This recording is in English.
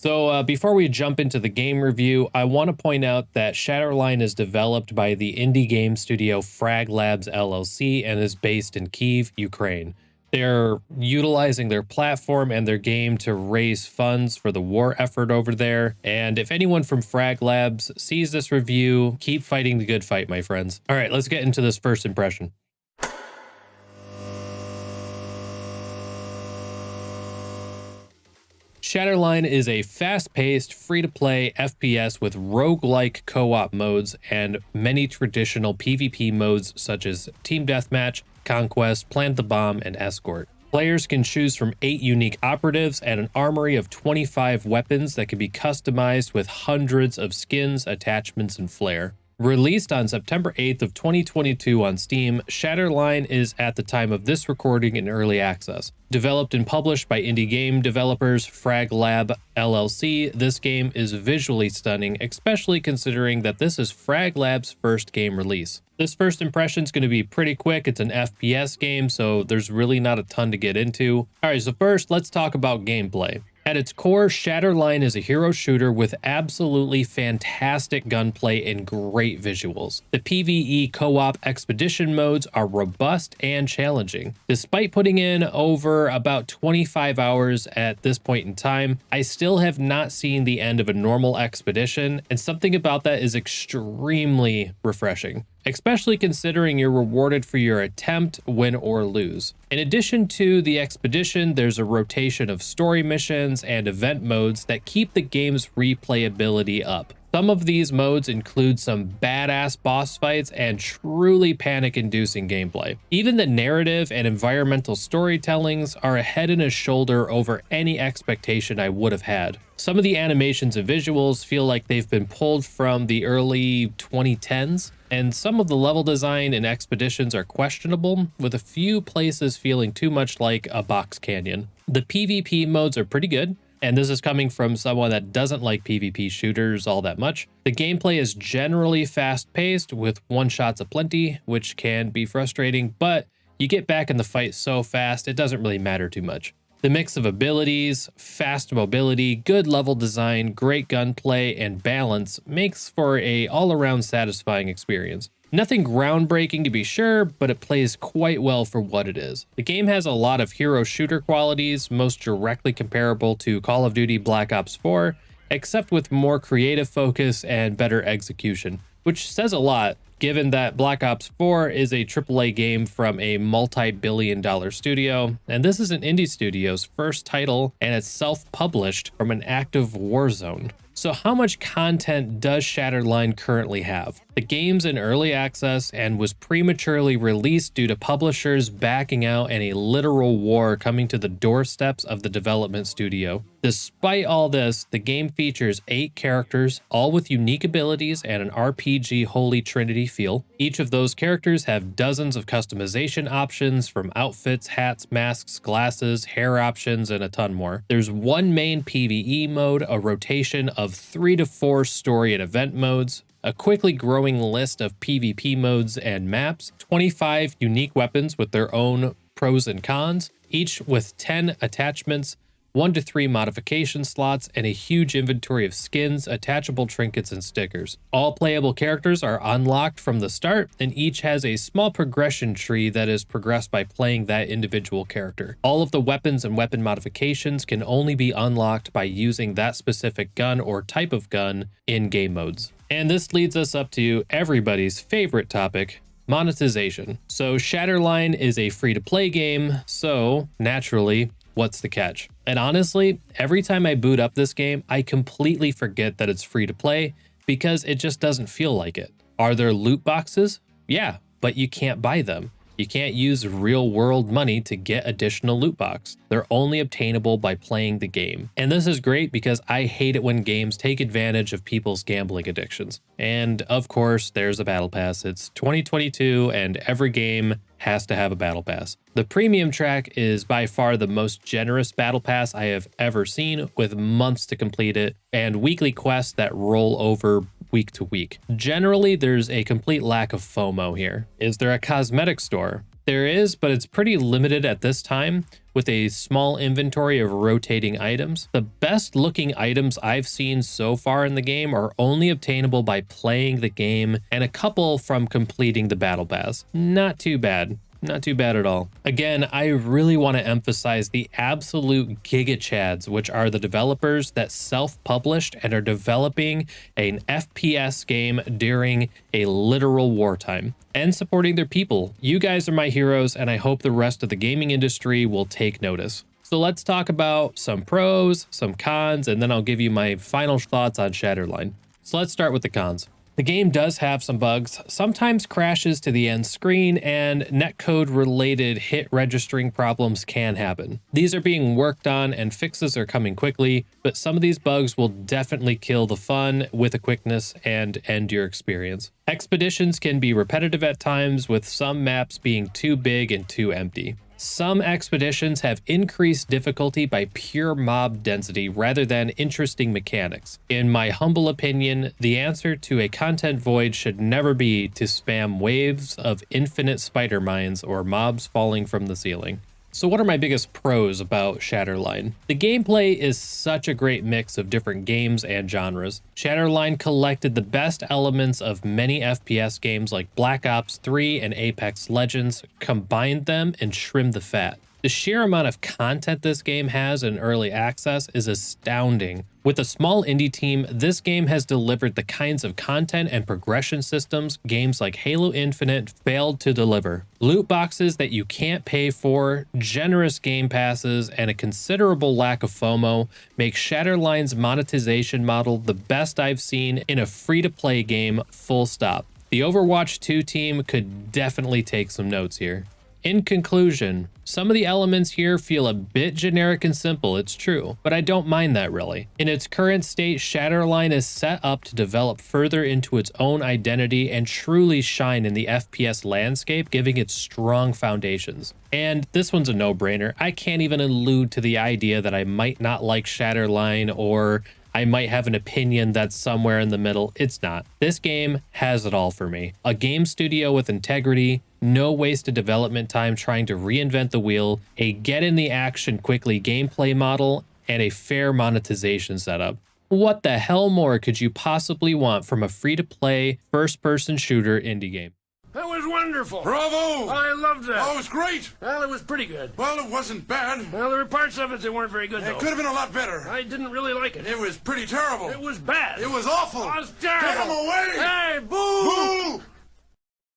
So before we jump into the game review, I want to point out that Shatterline is developed by the indie game studio Frag Labs LLC and is based in Kyiv, Ukraine. They're utilizing their platform and their game to raise funds for the war effort over there. And if anyone from Frag Labs sees this review, keep fighting the good fight, my friends. All right, let's get into this first impression. Shatterline is a fast-paced, free-to-play FPS with roguelike co-op modes and many traditional PvP modes such as Team Deathmatch, Conquest, Plant the Bomb, and Escort. Players can choose from 8 unique operatives and an armory of 25 weapons that can be customized with hundreds of skins, attachments, and flair. Released on September 8th of 2022 on Steam, Shatterline is at the time of this recording in early access. Developed and published by indie game developers Frag Lab LLC, this game is visually stunning, especially considering that this is Frag Lab's first game release. This first impression is going to be pretty quick. It's an FPS game, so there's really not a ton to get into. Alright, so first, let's talk about gameplay. At its core, Shatterline is a hero shooter with absolutely fantastic gunplay and great visuals. The PvE co-op expedition modes are robust and challenging. Despite putting in over about 25 hours at this point in time, I still have not seen the end of a normal expedition, and something about that is extremely refreshing, especially considering you're rewarded for your attempt, win or lose. In addition to the expedition, there's a rotation of story missions and event modes that keep the game's replayability up. Some of these modes include some badass boss fights and truly panic-inducing gameplay. Even the narrative and environmental storytellings are a head and a shoulder over any expectation I would have had. Some of the animations and visuals feel like they've been pulled from the early 2010s, and some of the level design and expeditions are questionable, with a few places feeling too much like a box canyon. The PvP modes are pretty good, and this is coming from someone that doesn't like PvP shooters all that much. The gameplay is generally fast-paced with one-shots aplenty, which can be frustrating, but you get back in the fight so fast it doesn't really matter too much. The mix of abilities, fast mobility, good level design, great gunplay, and balance makes for a all-around satisfying experience. Nothing groundbreaking to be sure, but it plays quite well for what it is. The game has a lot of hero shooter qualities, most directly comparable to Call of Duty Black Ops 4, except with more creative focus and better execution, which says a lot given that Black Ops 4 is a AAA game from a multi-billion-dollar studio, and this is an indie studio's first title, and it's self-published from an active war zone. So how much content does Shatterline currently have? The game's in early access and was prematurely released due to publishers backing out and a literal war coming to the doorsteps of the development studio. Despite all this, the game features 8 characters, all with unique abilities and an RPG Holy Trinity feel. Each of those characters have dozens of customization options, from outfits, hats, masks, glasses, hair options, and a ton more. There's one main PvE mode, a rotation of 3 to 4 story and event modes, a quickly growing list of PvP modes and maps, 25 unique weapons with their own pros and cons, each with 10 attachments, 1 to 3 modification slots, and a huge inventory of skins, attachable trinkets, and stickers. All playable characters are unlocked from the start, and each has a small progression tree that is progressed by playing that individual character. All of the weapons and weapon modifications can only be unlocked by using that specific gun or type of gun in game modes. And this leads us up to everybody's favorite topic, monetization. So Shatterline is a free-to-play game, so naturally, what's the catch? And honestly, every time I boot up this game, I completely forget that it's free to play because it just doesn't feel like it. Are there loot boxes? Yeah, but you can't buy them. You can't use real world money to get additional loot box. They're only obtainable by playing the game. And this is great because I hate it when games take advantage of people's gambling addictions. And of course, there's a battle pass. It's 2022 and every game has to have a battle pass. The premium track is by far the most generous battle pass I have ever seen, with months to complete it and weekly quests that roll over week to week. Generally, there's a complete lack of FOMO here. Is there a cosmetic store? There is, but it's pretty limited at this time. with a small inventory of rotating items. The best looking items I've seen so far in the game are only obtainable by playing the game, and a couple from completing the battle pass. Not too bad. Not too bad at all. Again, I really want to emphasize the absolute Giga Chads, which are the developers that self-published and are developing an FPS game during a literal wartime and supporting their people. You guys are my heroes, and I hope the rest of the gaming industry will take notice. So let's talk about some pros, some cons, and then I'll give you my final thoughts on Shatterline. So let's start with the cons. The game does have some bugs, sometimes crashes to the end screen, and netcode related hit registering problems can happen. These are being worked on and fixes are coming quickly, but some of these bugs will definitely kill the fun with a quickness and end your experience. Expeditions can be repetitive at times, with some maps being too big and too empty. Some expeditions have increased difficulty by pure mob density rather than interesting mechanics. In my humble opinion, the answer to a content void should never be to spam waves of infinite spider mines or mobs falling from the ceiling. So what are my biggest pros about Shatterline? The gameplay is such a great mix of different games and genres. Shatterline collected the best elements of many FPS games like Black Ops 3 and Apex Legends, combined them and trimmed the fat. The sheer amount of content this game has in early access is astounding. With a small indie team, this game has delivered the kinds of content and progression systems games like Halo Infinite failed to deliver. Loot boxes that you can't pay for, generous game passes, and a considerable lack of FOMO make Shatterline's monetization model the best I've seen in a free-to-play game, full stop. The Overwatch 2 team could definitely take some notes here. In conclusion, some of the elements here feel a bit generic and simple, it's true, but I don't mind that really. In its current state, Shatterline is set up to develop further into its own identity and truly shine in the FPS landscape, giving it strong foundations. And this one's a no-brainer. I can't even allude to the idea that I might not like Shatterline or I might have an opinion that's somewhere in the middle. It's not. This game has it all for me. A game studio with integrity, no wasted development time trying to reinvent the wheel, a get in the action quickly gameplay model, and a fair monetization setup. What the hell more could you possibly want from a free-to-play, first-person shooter indie game? That was wonderful. Bravo! I loved that. Oh, it was great. Well, it was pretty good. Well, it wasn't bad. Well, there were parts of it that weren't very good, though. It could have been a lot better. I didn't really like it. It was pretty terrible. It was bad. It was awful. It was terrible. Get him away! Hey, boo! Boo!